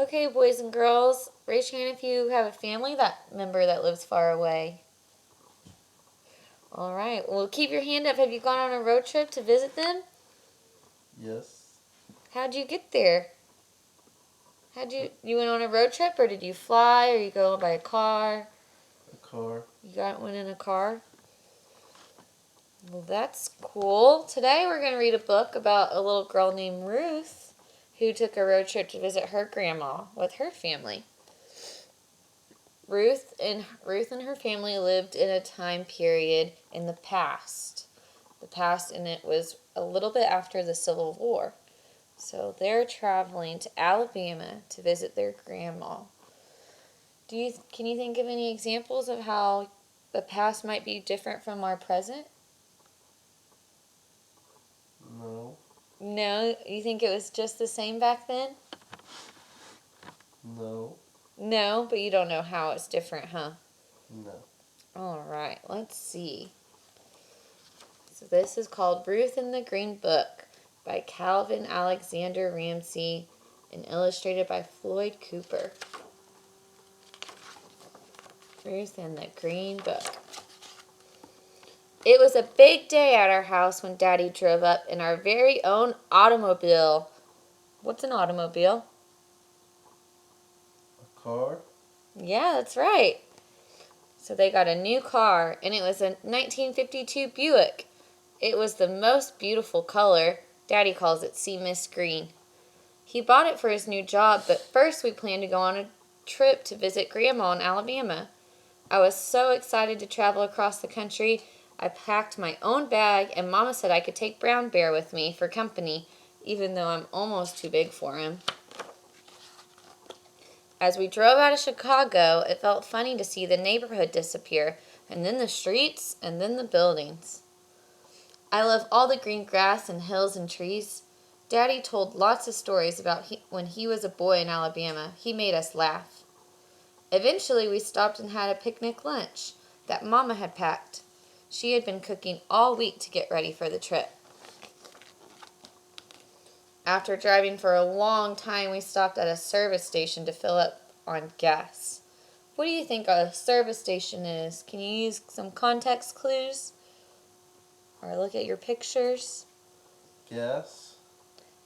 Okay, boys and girls, raise your hand if you have a family member that lives far away. All right. Well, keep your hand up. Have you gone on a road trip to visit them? Yes. How'd you get there? You went on a road trip, or did you fly, or you go by a car? A car. Went in a car? Well, that's cool. Today we're going to read a book about a little girl named Ruth who took a road trip to visit her grandma with her family. Ruth and her family lived in a time period in the past. And it was a little bit after the Civil War. So they're traveling to Alabama to visit their grandma. Can you think of any examples of how the past might be different from our present? No. No, you think it was just the same back then? No. No, but you don't know how it's different, huh? No. All right, let's see. So this is called Ruth in the Green Book by Calvin Alexander Ramsey and illustrated by Floyd Cooper. Ruth in the Green Book. It was a big day at our house when Daddy drove up in our very own automobile. What's an automobile? A car. Yeah, that's right. So they got a new car, and it was a 1952 Buick. It was the most beautiful color. Daddy calls it sea mist green. He bought it for his new job, but first we planned to go on a trip to visit Grandma in Alabama. I was so excited to travel across the country. I packed my own bag, and Mama said I could take Brown Bear with me for company, even though I'm almost too big for him. As we drove out of Chicago, it felt funny to see the neighborhood disappear, and then the streets, and then the buildings. I love all the green grass and hills and trees. Daddy told lots of stories about when he was a boy in Alabama. He made us laugh. Eventually, we stopped and had a picnic lunch that Mama had packed. She had been cooking all week to get ready for the trip. After driving for a long time, we stopped at a service station to fill up on gas. What do you think a service station is? Can you use some context clues? Or look at your pictures? Gas.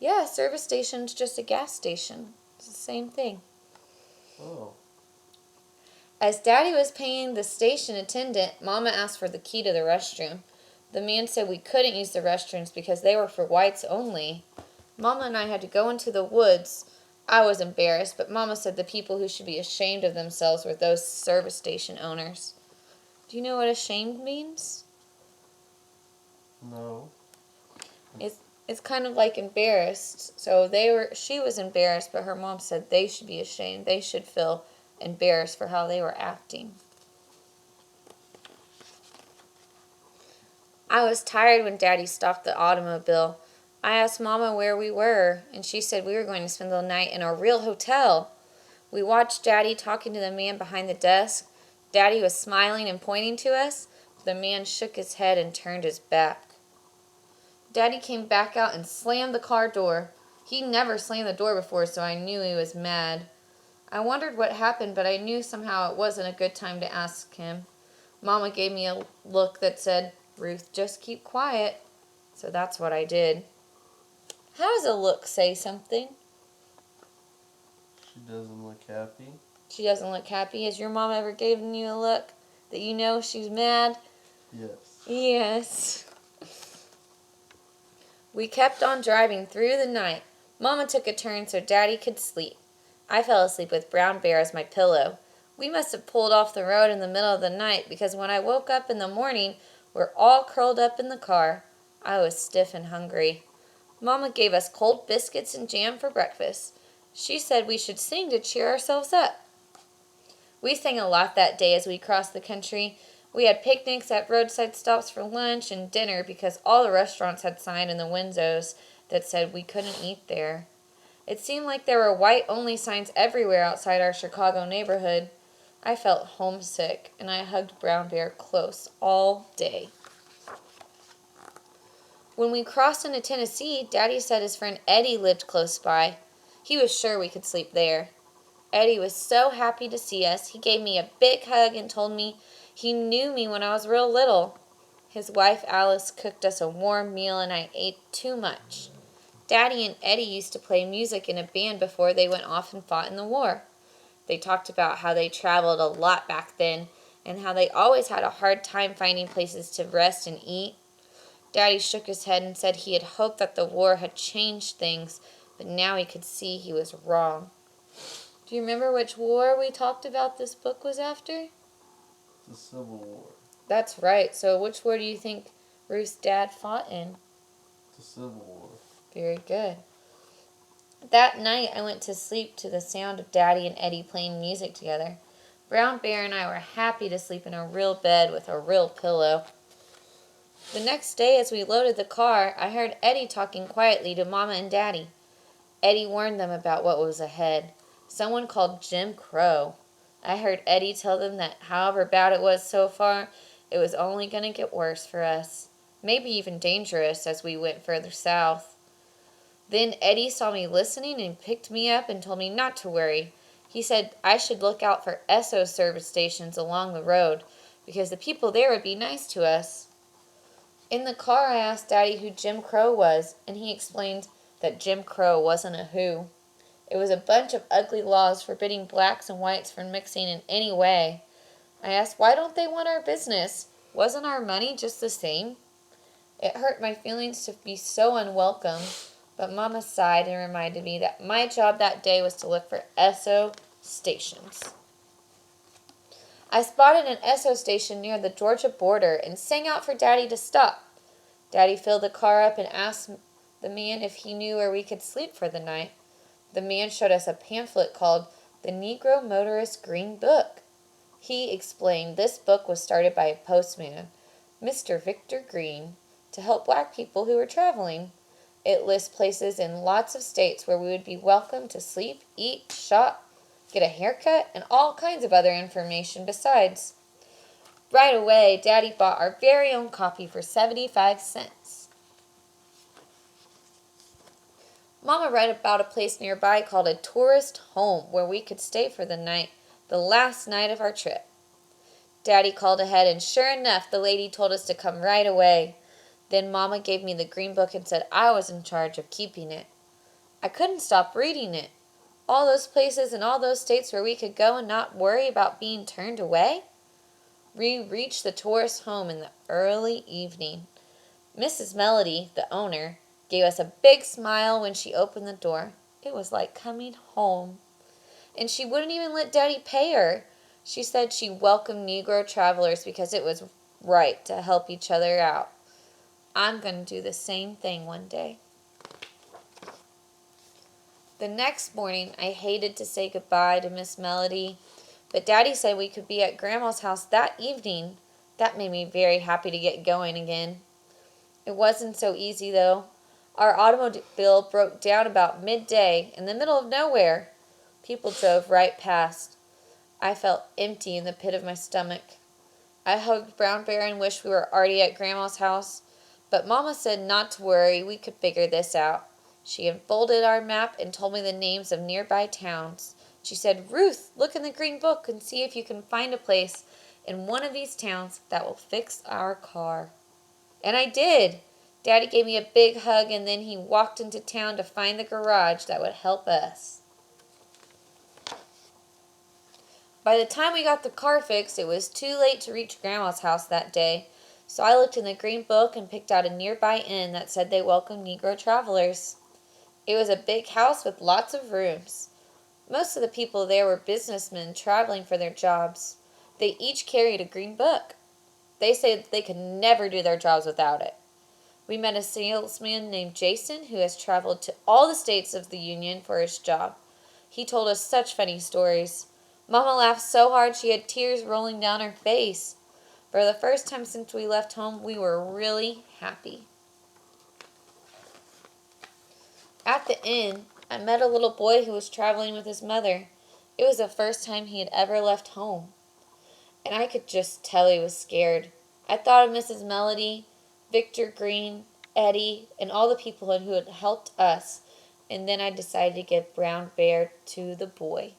Yeah, a service station's just a gas station. It's the same thing. Oh. As Daddy was paying the station attendant, Mama asked for the key to the restroom. The man said we couldn't use the restrooms because they were for whites only. Mama and I had to go into the woods. I was embarrassed, but Mama said the people who should be ashamed of themselves were those service station owners. Do you know what ashamed means? No. It's kind of like embarrassed. So she was embarrassed, but her mom said they should be ashamed. They should feel embarrassed for how they were acting. I was tired when Daddy stopped the automobile. I asked Mama where we were, and she said we were going to spend the night in a real hotel. We watched Daddy talking to the man behind the desk. Daddy was smiling and pointing to us. The man shook his head and turned his back. Daddy came back out and slammed the car door. He never slammed the door before, so I knew he was mad. I wondered what happened, but I knew somehow it wasn't a good time to ask him. Mama gave me a look that said, "Ruth, just keep quiet." So that's what I did. How does a look say something? She doesn't look happy. She doesn't look happy. Has your mom ever given you a look that you know she's mad? Yes. Yes. We kept on driving through the night. Mama took a turn so Daddy could sleep. I fell asleep with Brown Bear as my pillow. We must have pulled off the road in the middle of the night because when I woke up in the morning, we're all curled up in the car. I was stiff and hungry. Mama gave us cold biscuits and jam for breakfast. She said we should sing to cheer ourselves up. We sang a lot that day as we crossed the country. We had picnics at roadside stops for lunch and dinner because all the restaurants had signs in the windows that said we couldn't eat there. It seemed like there were white-only signs everywhere outside our Chicago neighborhood. I felt homesick, and I hugged Brown Bear close all day. When we crossed into Tennessee, Daddy said his friend Eddie lived close by. He was sure we could sleep there. Eddie was so happy to see us. He gave me a big hug and told me he knew me when I was real little. His wife Alice cooked us a warm meal and I ate too much. Daddy and Eddie used to play music in a band before they went off and fought in the war. They talked about how they traveled a lot back then and how they always had a hard time finding places to rest and eat. Daddy shook his head and said he had hoped that the war had changed things, but now he could see he was wrong. Do you remember which war we talked about this book was after? The Civil War. That's right. So which war do you think Ruth's dad fought in? The Civil War. Very good. That night I went to sleep to the sound of Daddy and Eddie playing music together. Brown Bear and I were happy to sleep in a real bed with a real pillow. The next day as we loaded the car, I heard Eddie talking quietly to Mama and Daddy. Eddie warned them about what was ahead. Someone called Jim Crow. I heard Eddie tell them that however bad it was so far, it was only going to get worse for us. Maybe even dangerous as we went further south. Then Eddie saw me listening and picked me up and told me not to worry. He said I should look out for Esso service stations along the road because the people there would be nice to us. In the car I asked Daddy who Jim Crow was, and he explained that Jim Crow wasn't a who. It was a bunch of ugly laws forbidding blacks and whites from mixing in any way. I asked, why don't they want our business? Wasn't our money just the same? It hurt my feelings to be so unwelcome, but Mama sighed and reminded me that my job that day was to look for Esso stations. I spotted an Esso station near the Georgia border and sang out for Daddy to stop. Daddy filled the car up and asked the man if he knew where we could sleep for the night. The man showed us a pamphlet called The Negro Motorist Green Book. He explained this book was started by a postman, Mr. Victor Green, to help black people who were traveling. It lists places in lots of states where we would be welcome to sleep, eat, shop, get a haircut, and all kinds of other information besides. Right away, Daddy bought our very own copy for 75 cents. Mama read about a place nearby called a tourist home where we could stay for the night, the last night of our trip. Daddy called ahead and sure enough, the lady told us to come right away. Then Mama gave me the green book and said I was in charge of keeping it. I couldn't stop reading it. All those places and all those states where we could go and not worry about being turned away? We reached the tourist home in the early evening. Mrs. Melody, the owner, gave us a big smile when she opened the door. It was like coming home. And she wouldn't even let Daddy pay her. She said she welcomed Negro travelers because it was right to help each other out. I'm going to do the same thing one day. The next morning, I hated to say goodbye to Miss Melody, but Daddy said we could be at Grandma's house that evening. That made me very happy to get going again. It wasn't so easy, though. Our automobile broke down about midday in the middle of nowhere. People drove right past. I felt empty in the pit of my stomach. I hugged Brown Bear and wished we were already at Grandma's house, but Mama said not to worry, we could figure this out. She unfolded our map and told me the names of nearby towns. She said, Ruth, look in the green book and see if you can find a place in one of these towns that will fix our car. And I did. Daddy gave me a big hug and then he walked into town to find the garage that would help us. By the time we got the car fixed, it was too late to reach Grandma's house that day, so I looked in the green book and picked out a nearby inn that said they welcomed Negro travelers. It was a big house with lots of rooms. Most of the people there were businessmen traveling for their jobs. They each carried a green book. They said they could never do their jobs without it. We met a salesman named Jason who has traveled to all the states of the Union for his job. He told us such funny stories. Mama laughed so hard she had tears rolling down her face. For the first time since we left home, we were really happy. At the inn, I met a little boy who was traveling with his mother. It was the first time he had ever left home. And I could just tell he was scared. I thought of Mrs. Melody, Victor Green, Eddie, and all the people who had helped us. And then I decided to give Brown Bear to the boy.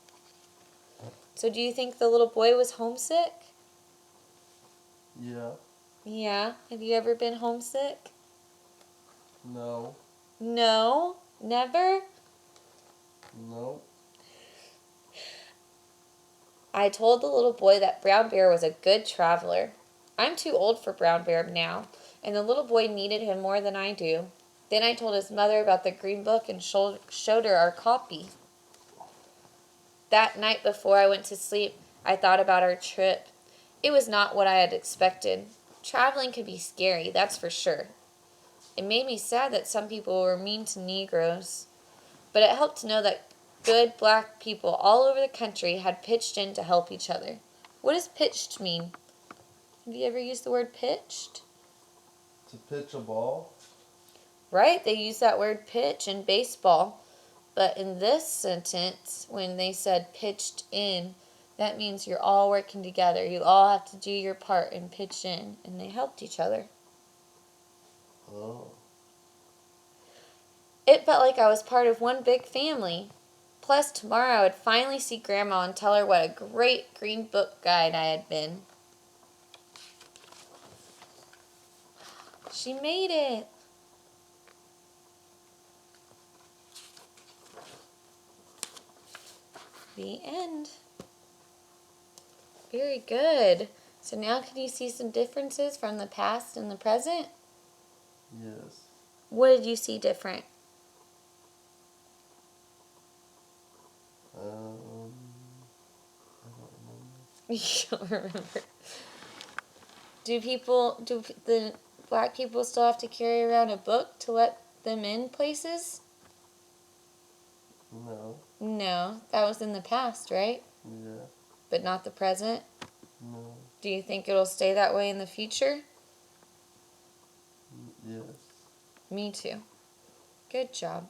So do you think the little boy was homesick? Yeah. Yeah. Have you ever been homesick? No. No? Never? No. I told the little boy that Brown Bear was a good traveler. I'm too old for Brown Bear now, and the little boy needed him more than I do. Then I told his mother about the green book and showed her our copy. That night before I went to sleep, I thought about our trip. It was not what I had expected. Traveling could be scary, that's for sure. It made me sad that some people were mean to Negroes, but it helped to know that good black people all over the country had pitched in to help each other. What does pitched mean? Have you ever used the word pitched? To pitch a ball? Right, they use that word pitch in baseball. But in this sentence, when they said pitched in, that means you're all working together. You all have to do your part and pitch in, and they helped each other. Oh. It felt like I was part of one big family. Plus, tomorrow I would finally see Grandma and tell her what a great Green Book guide I had been. She made it. The end. Very good. So now can you see some differences from the past and the present? Yes. What did you see different? I don't remember. You don't remember. Do the black people still have to carry around a book to let them in places? No. No, that was in the past, right? Yeah. But not the present? No. Do you think it'll stay that way in the future? Yes. Me too. Good job.